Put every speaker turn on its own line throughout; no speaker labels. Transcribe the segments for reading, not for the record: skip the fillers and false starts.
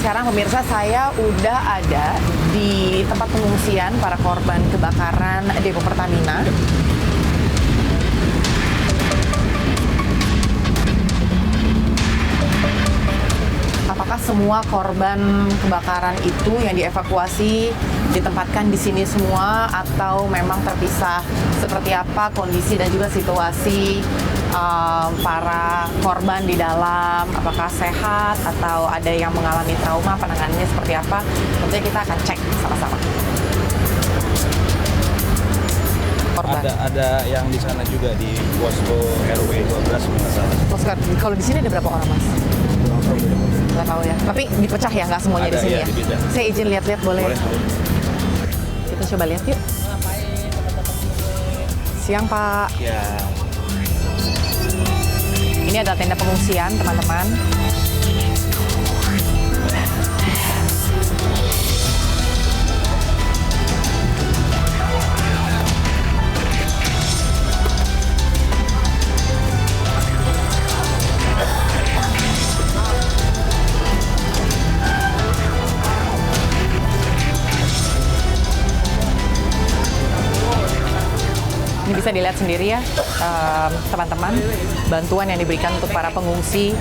sekarang pemirsa, saya udah ada di tempat pengungsian para korban kebakaran Depo Pertamina. Apakah semua korban kebakaran itu yang dievakuasi ditempatkan di sini semua atau memang terpisah? Seperti apa kondisi dan juga situasi para korban di dalam? Apakah sehat atau ada yang mengalami trauma? Penanganannya seperti apa? Tentunya kita akan cek sama-sama. Korban.
Ada yang di sana juga di posko RW 12 misalnya.
Posko, kalau di sini ada berapa orang, Mas? Nggak tahu ya. Tapi dipecah ya, nggak semuanya
Ada,
di sini
iya,
ya.
dipecah.
Saya izin lihat-lihat boleh?
Boleh.
Kita coba lihat yuk. Siang, Pak.
Ya.
Ini adalah tenda pengungsian, teman-teman. Ini bisa dilihat sendiri ya, teman-teman, bantuan yang diberikan untuk para pengungsi.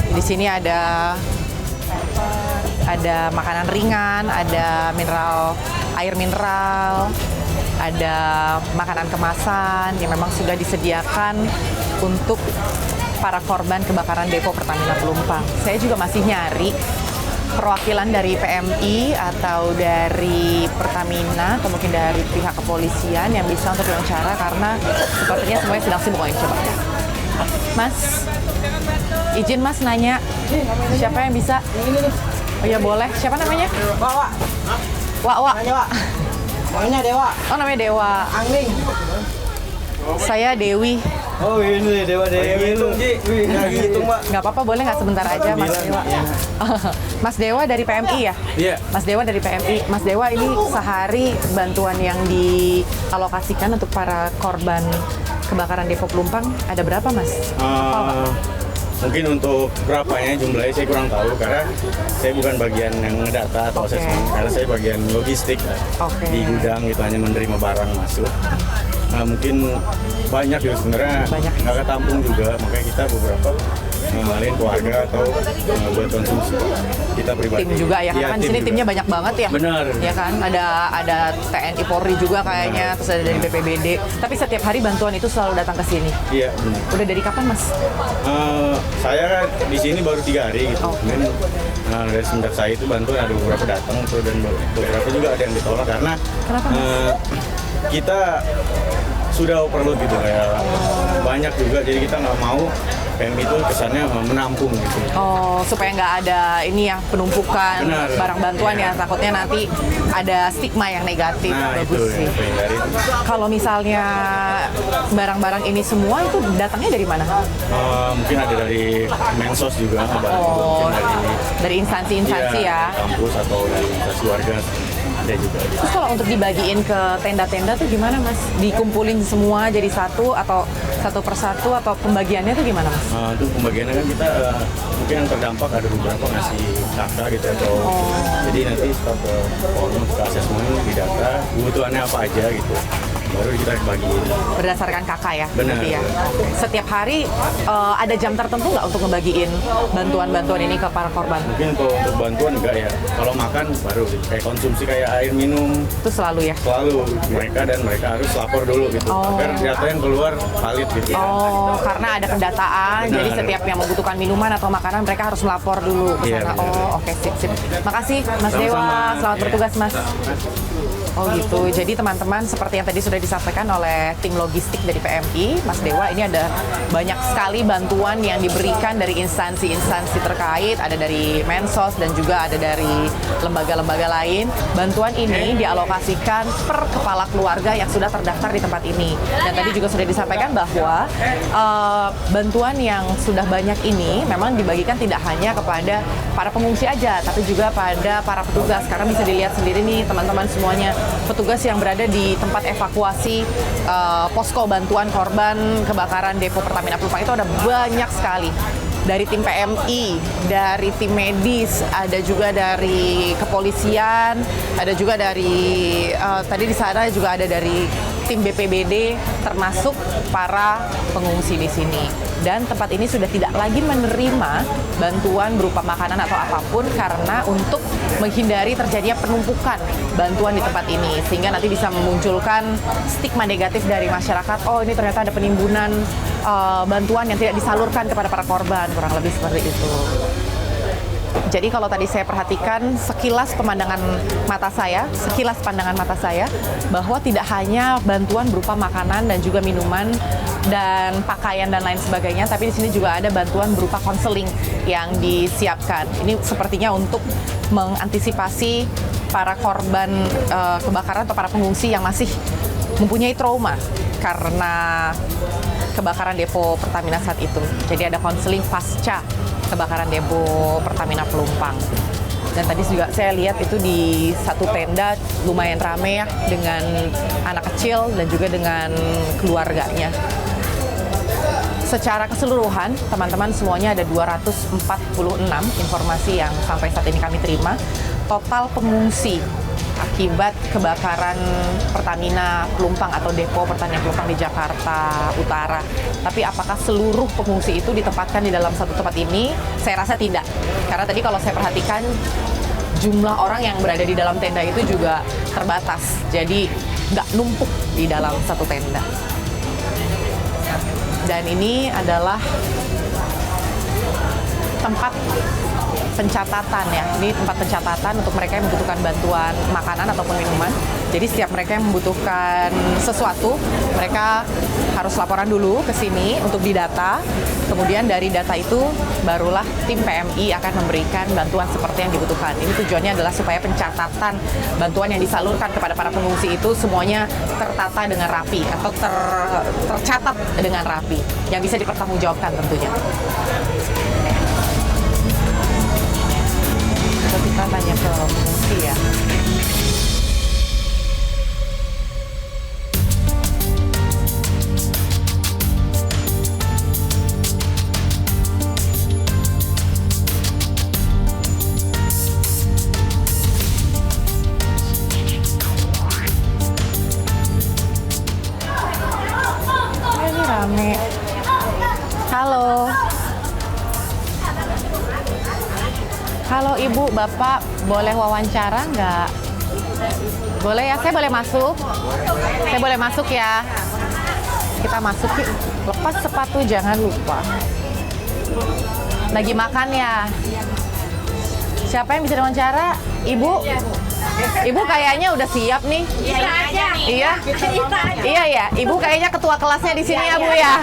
Di sini ada makanan ringan, ada air mineral, ada makanan kemasan yang memang sudah disediakan untuk para korban kebakaran Depo Pertamina Pelumpang. Saya juga masih nyari perwakilan dari PMI atau dari Pertamina atau mungkin dari pihak kepolisian yang bisa untuk wawancara karena sepertinya semuanya sedang sibuk. Coba Mas, izin Mas nanya, siapa yang bisa? Oh ya boleh, siapa namanya? Wak.
Namanya Dewa.
Oh namanya Dewa.
Angling.
Saya Dewi.
Oh ini Dewa itu.
Gitu, Mbak.
Nggak apa-apa, boleh nggak sebentar aja Mas Dewa? Mas Dewa dari PMI ya?
Iya.
Mas Dewa dari PMI. Mas Dewa, ini sehari bantuan yang dialokasikan untuk para korban kebakaran Depo Pelumpang ada berapa, Mas?
Mungkin untuk berapanya jumlahnya saya kurang tahu karena saya bukan bagian yang ngedata atau
Oke.
assessment karena saya bagian logistik
Oke.
di gudang gitu, hanya menerima barang masuk. Mungkin banyak ya sebenarnya,
Banyak.
nggak ketampung juga, makanya kita beberapa ngalahin keluarga atau buat konsumsi kita pribadi.
Tim juga ya, karena kan di
tim
sini
juga.
timnya banyak banget ya.
Benar.
Ya kan, ada TNI Polri juga kayaknya, terus ada dari BPBD. Tapi setiap hari bantuan itu selalu datang ke sini.
Iya benar.
Udah dari kapan, Mas?
Saya kan di sini baru 3 hari gitu.
Oke.
Mungkin dari semenjak saya itu bantuan ada beberapa datang tuh dan beberapa juga ada yang ditolak karena
Kenapa, Mas?
kita sudah overload gitu ya. Banyak juga jadi kita nggak mau PMI itu kesannya menampung gitu.
Oh, supaya nggak ada ini ya, penumpukan
Benar.
barang bantuan ya.
Iya.
Takutnya nanti ada stigma yang negatif.
Nah itu
Bagus sih.
yang dari itu.
Kalau misalnya barang-barang ini semua itu datangnya dari mana?
Mungkin ada dari Mensos juga bantu,
Oh,
mungkin
dari instansi-instansi
iya,
ya.
kampus atau dari instansi warga ada juga.
Terus kalau untuk dibagiin ke tenda-tenda tuh gimana, Mas? Dikumpulin semua jadi satu atau satu persatu atau pembagiannya tuh gimana, Mas?
Itu pembagiannya kan kita mungkin yang terdampak ada beberapa ngasih data gitu atau jadi nanti setelah ke forum ke asesmen di data kebutuhannya apa aja gitu baru kita bagiin.
Berdasarkan kakak ya?
Benar.
Berarti ya? Setiap hari ada jam tertentu nggak untuk ngebagiin bantuan-bantuan ini ke para korban?
Mungkin untuk bantuan enggak ya, kalau makan baru kayak konsumsi kayak air minum
Itu selalu ya?
selalu mereka harus lapor dulu gitu agar data yang keluar valid gitu.
Oh, karena ada pendataan,
Benar.
jadi setiap yang membutuhkan minuman atau makanan mereka harus melapor dulu ke
Iya,
sana.
benar.
Oh, oke, sip. Makasih, Mas
Sama-sama.
Dewa. Selamat
Iya.
bertugas, Mas. Oh gitu, jadi teman-teman seperti yang tadi sudah disampaikan oleh tim logistik dari PMI, Mas Dewa, ini ada banyak sekali bantuan yang diberikan dari instansi-instansi terkait, ada dari Mensos dan juga ada dari lembaga-lembaga lain. Bantuan ini dialokasikan per kepala keluarga yang sudah terdaftar di tempat ini. Dan tadi juga sudah disampaikan bahwa bantuan yang sudah banyak ini memang dibagikan tidak hanya kepada para pengungsi aja, tapi juga pada para petugas. Karena bisa dilihat sendiri nih teman-teman semuanya, petugas yang berada di tempat evakuasi posko bantuan korban kebakaran Depo Pertamina Pelumpang itu ada banyak sekali. dari tim PMI, dari tim medis, ada juga dari kepolisian, ada juga dari tadi di sana juga ada dari tim BPBD, termasuk para pengungsi di sini. Dan tempat ini sudah tidak lagi menerima bantuan berupa makanan atau apapun karena untuk menghindari terjadinya penumpukan bantuan di tempat ini, sehingga nanti bisa memunculkan stigma negatif dari masyarakat. Oh, ini ternyata ada penimbunan bantuan yang tidak disalurkan kepada para korban, kurang lebih seperti itu. Jadi kalau tadi saya perhatikan sekilas pandangan mata saya bahwa tidak hanya bantuan berupa makanan dan juga minuman dan pakaian dan lain sebagainya, tapi di sini juga ada bantuan berupa konseling yang disiapkan. Ini sepertinya untuk mengantisipasi para korban kebakaran atau para pengungsi yang masih mempunyai trauma karena kebakaran depo Pertamina saat itu. Jadi ada konseling pasca kebakaran depo Pertamina Pelumpang. Dan tadi juga saya lihat itu di satu tenda lumayan rame ya, dengan anak kecil dan juga dengan keluarganya. Secara keseluruhan, teman-teman, semuanya ada 246 informasi yang sampai saat ini kami terima. Total pengungsi akibat kebakaran Pertamina Pelumpang atau depo Pertamina Pelumpang di Jakarta Utara. Tapi apakah seluruh pengungsi itu ditempatkan di dalam satu tempat ini? Saya rasa tidak. Karena tadi kalau saya perhatikan jumlah orang yang berada di dalam tenda itu juga terbatas. Jadi nggak numpuk di dalam satu tenda. Dan ini adalah tempat pencatatan ya. Ini tempat pencatatan untuk mereka yang membutuhkan bantuan makanan ataupun minuman. Jadi setiap mereka yang membutuhkan sesuatu, mereka harus laporan dulu ke sini untuk didata. Kemudian dari data itu barulah tim PMI akan memberikan bantuan seperti yang dibutuhkan. Ini tujuannya adalah supaya pencatatan bantuan yang disalurkan kepada para pengungsi itu semuanya tertata dengan rapi atau tercatat dengan rapi yang bisa dipertanggungjawabkan tentunya. Kita tanya ke pengungsi ya. Ini rame. Halo. Halo Ibu, Bapak, boleh wawancara nggak? Boleh ya, saya boleh masuk? Saya boleh masuk ya? Kita masuk yuk. Lepas sepatu jangan lupa. Lagi makan ya? Siapa yang bisa diwawancara? Ibu? Ibu kayaknya udah siap nih. Iya? Iya ya, Ibu kayaknya ketua kelasnya di sini ya Bu ya?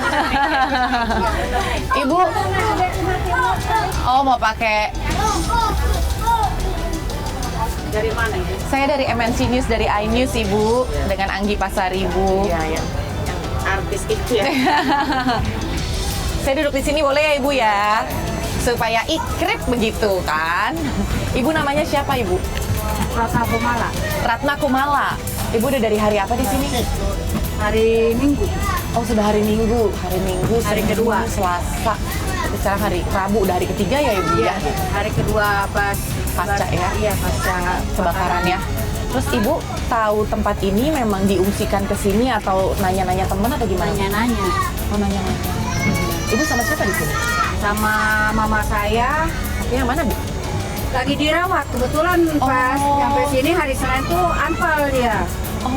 Ibu? Oh, mau pakai.
Dari mana?
Saya dari MNC News, dari iNews Ibu, dengan Anggi Pasari Ibu.
Iya, ya. Yang artis itu ya.
Saya duduk di sini boleh ya Ibu ya? Supaya ikrip begitu kan? Ibu namanya siapa Ibu?
Ratna Kumala.
Ratna Kumala. Ibu udah dari hari apa di sini?
Hari Minggu.
Oh, sudah hari Minggu. Hari Minggu,
Hari
Senin,
kedua.
Selasa. Sekarang hari Rabu, udah hari ketiga ya Ibu ya?
Hari kedua
Pasca ya?
Iya, pasca
Kebakaran ya. Terus Ibu tahu tempat ini memang diungsikan ke sini atau nanya-nanya teman atau gimana?
Nanya-nanya
Oh, nanya-nanya. Ibu sama siapa di sini?
sama mama saya.
Yang mana, Bu?
Lagi dirawat. Kebetulan pas
Oh.
nyampe sini hari Senin tuh anfal dia.
Oh.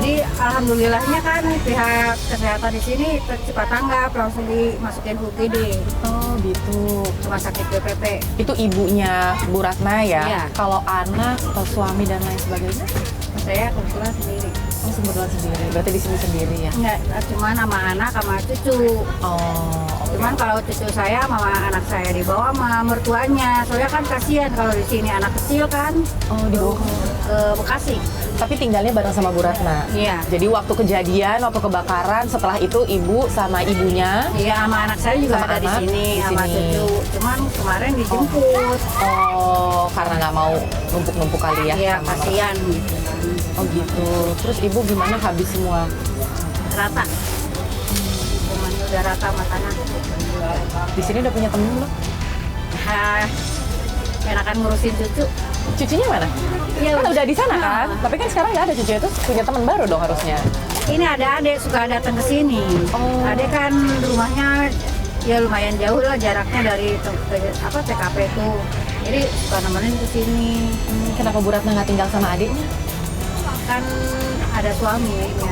Jadi alhamdulillahnya kan pihak kesehatan di sini cepat tanggap, langsung dimasukin UGD,
Oh, gitu.
rumah sakit BPP.
Itu ibunya Bu Ratna ya?
Iya.
Kalau anak atau suami dan lain sebagainya?
Saya kebetulan sendiri.
Oh, kebetulan sendiri. Berarti di sini sendiri ya?
Enggak, cuma sama anak sama cucu.
Oh.
Cuman kalau cucu saya sama anak saya dibawa sama mertuanya. Soalnya kan kasihan kalau di sini anak kecil kan
Oh, dibawa
ke Bekasi.
Tapi tinggalnya bareng sama Bu Ratna?
Iya.
Jadi waktu kejadian, waktu kebakaran, setelah itu ibu sama ibunya?
Iya, sama anak saya juga
Sama
ada di
anak
sini,
di
sama
sini.
cucu. Cuman kemarin dijemput.
Oh, karena nggak mau numpuk-numpuk kali ya?
Iya,
sama-
kasihan gitu.
Oh gitu. Terus ibu gimana habis semua?
Rata. Cuman udah rata matanya.
Di sini udah punya temen belum?
Ah, enakan ngurusin cucu.
Cucunya mana?
Iya,
Kan udah di sana
Nah.
kan? Tapi kan sekarang nggak ada cucunya, terus punya teman baru dong harusnya.
Ini ada adik suka datang ke sini.
Oh.
Adik kan rumahnya ya lumayan jauh lah jaraknya dari TKP itu. Jadi suka nemenin ke sini.
Kenapa Bu Ratna nggak tinggal sama adiknya?
Kan ada suaminya gitu.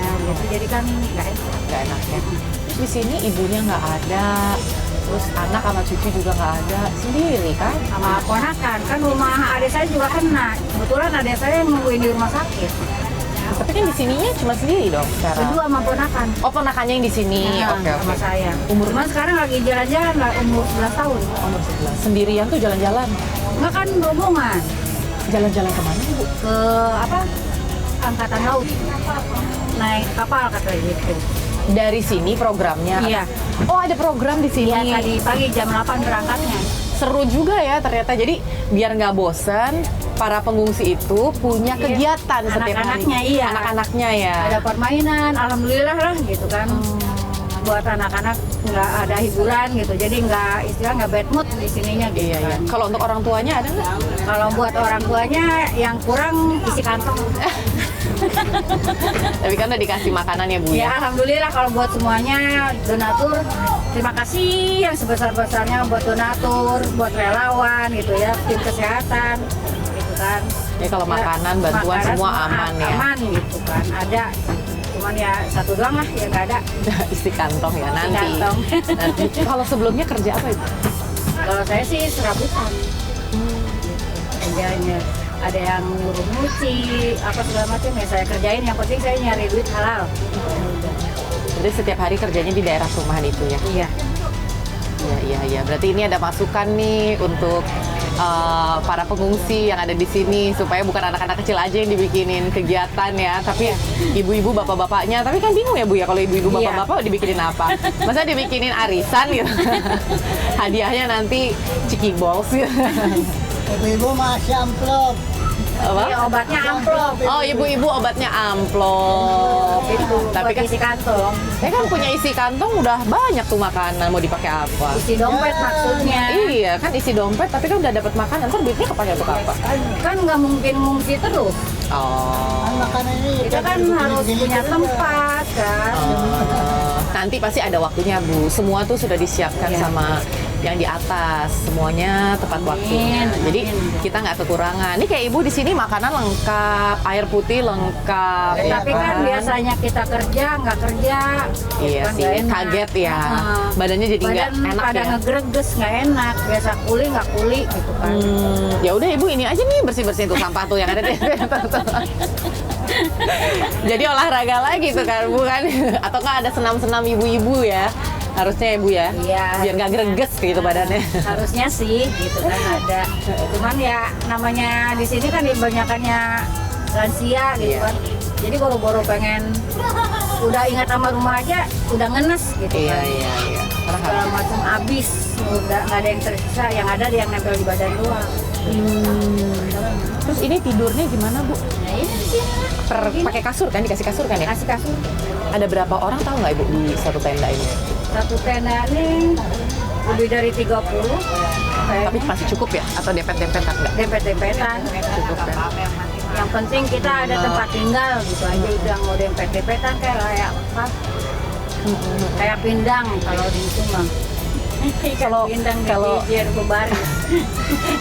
Jadi kan nggak enak.
Nggak enak ya. Terus di sini ibunya nggak ada, terus anak sama cucu juga nggak ada, sendiri kan?
Sama ponakan kan rumah adik saya juga kena. Kebetulan adik saya yang nungguin di rumah sakit.
Tapi kan di sininya cuma sendiri dong sekarang.
Kedua sama ponakan.
Oh, ponakannya yang di sini.
Nah,
Oke,
sama
oke.
saya. Cuman sekarang lagi jalan-jalan lah umur 11 tahun.
Umur 11. Sendirian tuh jalan-jalan.
Enggak kan rombongan
Jalan-jalan kemana, Bu?
ke angkatan laut. Naik kapal katanya gitu.
Dari sini programnya?
Iya.
Oh, ada program di sini.
Iya tadi pagi jam 8 berangkatnya.
Seru juga ya ternyata. Jadi biar nggak bosen, para pengungsi itu punya
Iya.
kegiatan setiap hari.
Anak-anaknya, iya.
Anak-anaknya ya.
Ada permainan, alhamdulillah lah gitu kan. Buat anak-anak nggak ada hiburan gitu. Jadi nggak bad mood di sininya gitu
Iya, iya.
kan.
Kalau untuk orang tuanya ada nggak?
Kalau buat orang tuanya yang kurang isi kantong.
Tapi kan udah dikasih makanan ya, Bu
Ya
ya.
alhamdulillah kalau buat semuanya donatur, terima kasih yang sebesar-besarnya buat donatur, buat relawan gitu ya, tim kesehatan gitu kan.
Ya kalau makanan, bantuan
makanan
semua aman ya.
Aman gitu kan, ada. Cuman ya satu doang lah yang nggak ada.
Isi kantong ya nanti.
kantong.
Nanti. Kalau sebelumnya kerja apa itu?
Kalau saya sih serabutan. Kerjanya ada yang nyuruh nyuci, apa segala macam ya saya kerjain. Yang penting saya nyari duit halal.
Jadi setiap hari kerjanya di daerah perumahan itu ya?
Iya.
Iya. Berarti ini ada masukan nih untuk para pengungsi yang ada di sini supaya bukan anak-anak kecil aja yang dibikinin kegiatan ya, tapi ibu-ibu bapak-bapaknya. Tapi kan bingung ya Bu ya kalau ibu-ibu
Iya.
bapak-bapak dibikinin apa? Masa dibikinin arisan gitu? Hadiahnya nanti Ciki Balls gitu.
Ibu-ibu masih amplop.
Apa?
Iya, obatnya amplop.
Oh, ibu-ibu obatnya amplop.
Itu
Tapi
buat
kan
isi kantong,
saya kan punya isi kantong udah banyak tuh makanan, mau dipakai apa?
isi dompet maksudnya.
Iya, kan isi dompet tapi kan udah dapat makanan, ntar duitnya kepake untuk apa?
Kan nggak mungkin ngungsi terus.
Oh.
Makanan ini
Kita kan harus punya tempat kan.
Nanti pasti ada waktunya Bu. Semua tuh sudah disiapkan
Iya.
sama yang di atas, semuanya tepat waktunya.
Amin.
Jadi kita nggak kekurangan. Ini kayak Ibu di sini makanan lengkap, air putih lengkap. ya
Tapi kan biasanya kita kerja nggak kerja.
Iya
kan
sih,
nggak enak.
kaget ya. Badannya jadi nggak
Badan
enak
pada
ya.
ngegreges nggak enak. Biasa kuli nggak kuli gitu kan.
Ya udah Ibu ini aja nih bersih-bersihin tuh sampah tuh yang ada di Jadi olahraga lagi tuh kan Bu kan? Atau nggak ada senam-senam ibu-ibu ya? Harusnya Ibu ya?
Iya.
Biar nggak greges gitu badannya.
Harusnya sih gitu kan ada. Cuman ya namanya di sini kan kebanyakannya lansia gitu
Iya.
kan. Jadi boro-boro pengen udah ingat sama rumah aja udah ngenes gitu
Iya.
kan.
Karena
Segala
harus-
macam habis, udah nggak ada yang tersisa, yang ada yang nempel di badan doang.
Terus ini tidurnya gimana Bu?
Nah ini di sini
Pakai kasur kan? Dikasih kasur kan ya?
kasih kasur.
Ada berapa orang tahu nggak Ibu di satu tenda ini?
Satu tenda ini lebih dari 30.
Tapi masih cukup ya? Atau dempet-dempet kan nggak?
Dempet-dempetan.
Cukup kan?
Yang penting kita ada tempat tinggal gitu aja, udah mau dempet-dempetan kayak apa? Kayak pindang kalau di itu mah.
Kalau-
pindang
kalau-
biar berbaris.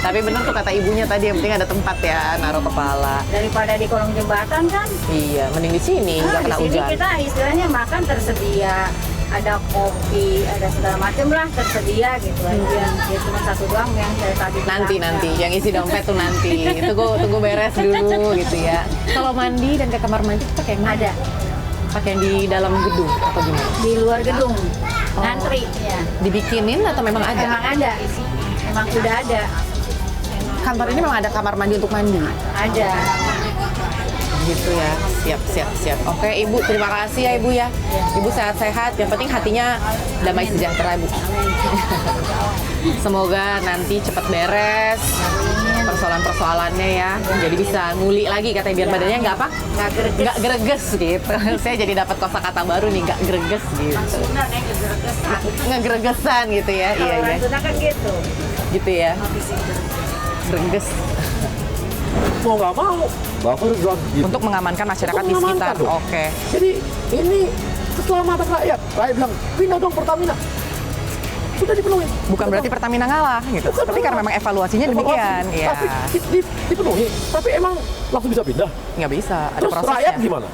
Tapi bener tuh kata ibunya tadi, yang penting ada tempat ya, naruh kepala.
Daripada di kolong jembatan kan.
Iya, mending di sini, nggak
Di
kena
sini
hujan.
kita istilahnya makan tersedia, ada kopi, ada segala macam lah tersedia gitu aja. Ya cuma satu doang yang saya tadi bilang.
Nanti, yang isi dompet tuh nanti. Tunggu beres dulu gitu ya. Kalau mandi dan ke kamar mandi kita kayak
Ada
pakai yang di dalam gedung atau gimana?
di luar gedung, ngantri ya.
Dibikinin atau memang
Emang
ada?
ada, emang udah ada,
Kantor ini memang ada kamar mandi untuk mandi.
ada.
Gitu ya. Siap. Oke, Ibu, terima kasih ya Ibu ya. Ibu sehat-sehat, yang penting hatinya damai sejahtera, Bu. Semoga nanti cepat beres persoalan-persoalannya ya. Jadi bisa nguli lagi katanya biar badannya nggak apa?
Nggak greges.
Nggak greges gitu. Saya jadi dapat kosakata baru nih, nggak greges gitu.
Benar nih, greges.
ngegregesan gitu ya.
Kalau
Iya,
orang
iya.
Sunda kan gitu.
Gitu ya. Greges
Mau nggak mau, Bapak harus bilang gitu.
untuk mengamankan masyarakat di
Mengamankan
sekitar.
dong.
Oke.
Jadi ini keselamatan rakyat. Rakyat bilang, pindah dong Pertamina. Sudah dipenuhi.
Bukan berarti Pertamina ngalah gitu.
Bukan,
Tapi karena memang evaluasinya demikian.
Evaluasi.
Iya.
Tapi dipenuhi. Tapi emang langsung bisa pindah.
Nggak bisa, ada
Terus
prosesnya.
rakyat gimana?